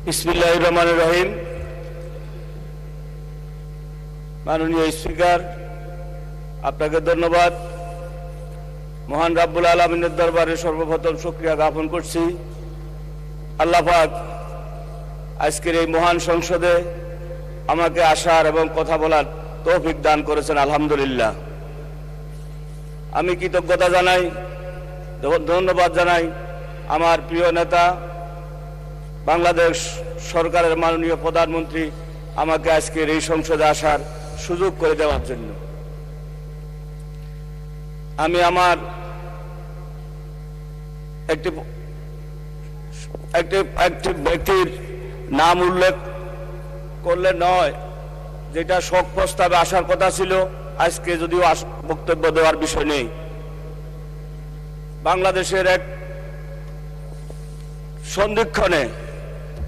বিসমিল্লাহির রহমানির রহিম। মাননীয় স্পিকার, আপনাকে ধন্যবাদ। মহান রাব্বুল আলামিনের দরবারে সর্বপ্রথম শুকরিয়া জ্ঞাপন করছি। আল্লাহ পাক আজকের এই মহান সংসদে আমাকে আসার এবং কথা বলার তৌফিক দান করেছেন, আলহামদুলিল্লাহ। আমি কৃতজ্ঞতা জানাই, ধন্যবাদ জানাই আমার প্রিয় নেতা বাংলাদেশ সরকারের মাননীয় প্রধানমন্ত্রী আমাকে আজকের এই সংসদে আসার সুযোগ করে দেওয়ার জন্য। আমি আমার একটি ব্যক্তির নাম উল্লেখ করলে নয়, যেটা শোক প্রস্তাবে আসার কথা ছিল, আজকে যদিও বক্তব্য দেওয়ার বিষয় নেই। বাংলাদেশের এক সন্ধিক্ষণে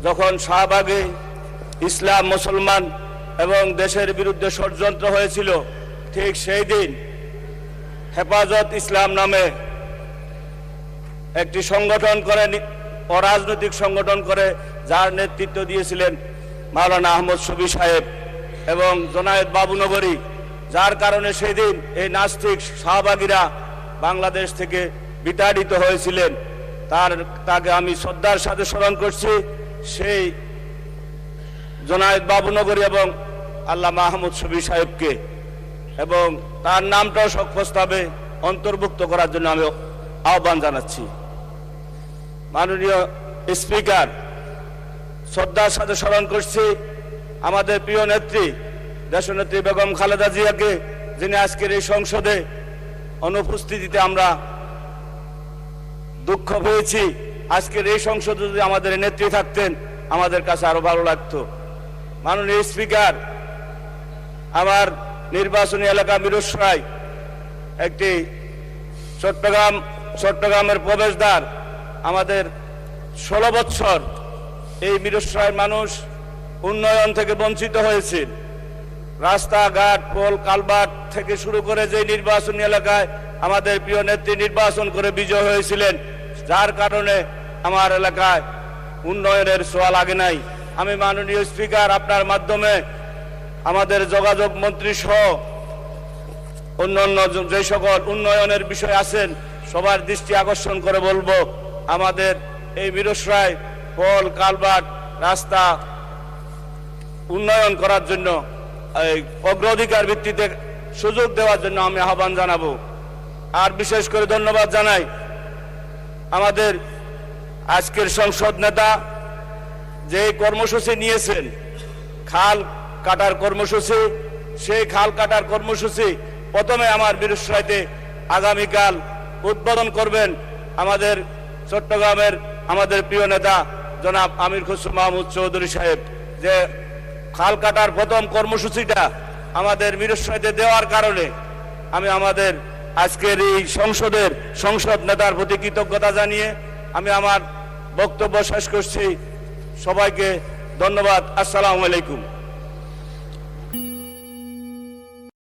যখন শাহবাগে ইসলাম, মুসলমান এবং দেশের বিরুদ্ধে ষড়যন্ত্র হয়েছিল, ঠিক সেই দিন হেফাজত ইসলাম নামে একটি সংগঠন করে, অরাজনৈতিক সংগঠন করে, যার নেতৃত্ব দিয়েছিলেন মাওলানা আহমদ শফি সাহেব এবং জনায়েত বাবুনগরী, যার কারণে সেই দিন এই নাস্তিক শাহবাগীরা বাংলাদেশ থেকে বিতাড়িত হয়েছিলেন। তাকে আমি শ্রদ্ধার সাথে স্মরণ করছি। সেই জনায়েত বাবুনগরী এবং আল্লামা আহমদ শফি সাহেবকে এবং তার নামটাও শোক প্রস্তাবে অন্তর্ভুক্ত করার জন্য আমি আহ্বান জানাচ্ছি। মাননীয় স্পিকার, শ্রদ্ধার সাথে স্মরণ করছি আমাদের প্রিয় নেত্রী দেশনেত্রী বেগম খালেদা জিয়াকে, যিনি আজকের এই সংসদে অনুপস্থিতিতে আমরা দুঃখ পেয়েছি। আজকের এই সংসদে যদি আমাদের নেত্রী থাকতেন আমাদের কাছে আরো ভালো লাগতো। মাননীয় স্পিকার, আমার নির্বাচনী এলাকা মিরসরাই একটি চট্টগ্রামের প্রবেশদ্বার। আমাদের 16 বছর এই মিরসরাইয়ের মানুষ উন্নয়ন থেকে বঞ্চিত হয়েছে। রাস্তাঘাট, পোল, কালভার্ট থেকে শুরু করে যে নির্বাচনী এলাকায় আমাদের প্রিয় নেত্রী নির্বাচন করে বিজয় হয়েছিলেন, যার কারণে আমার এলাকায় উন্নয়নের ছোঁয়া লাগে নাই। আমি মাননীয় স্পিকার, আপনার মাধ্যমে আমাদের যোগাযোগ মন্ত্রী সহ অন্যান্য যে সকল উন্নয়নের বিষয় আছেন সবার দৃষ্টি আকর্ষণ করে বলবো, আমাদের এই মিরসরাই পোল, কালভার্ট, রাস্তা উন্নয়ন করার জন্য অগ্রাধিকার ভিত্তিতে সুযোগ দেওয়ার জন্য আমি আহ্বান জানাবো। আর বিশেষ করে ধন্যবাদ জানাই আমাদের আজকের সংসদ নেতা যে কর্মসূচি নিয়েছেন, খাল কাটার কর্মসূচি। সেই খাল কাটার কর্মসূচি প্রথমে আমার মিরসরাইতে আগামীকাল উদ্বোধন করবেন আমাদের চট্টগ্রামের আমাদের প্রিয় নেতা জনাব আমির খসরু মাহমুদ চৌধুরী সাহেব। যে খাল কাটার প্রথম কর্মসূচিটা আমাদের মিরসরাইতে দেওয়ার কারণে আমি আমাদের আজকের এই সংসদ নেতার প্রতি কৃতজ্ঞতা জানিয়ে আমি আমার বক্তব্য শেষ করছি। সবাইকে ধন্যবাদ। আসসালামু আলাইকুম।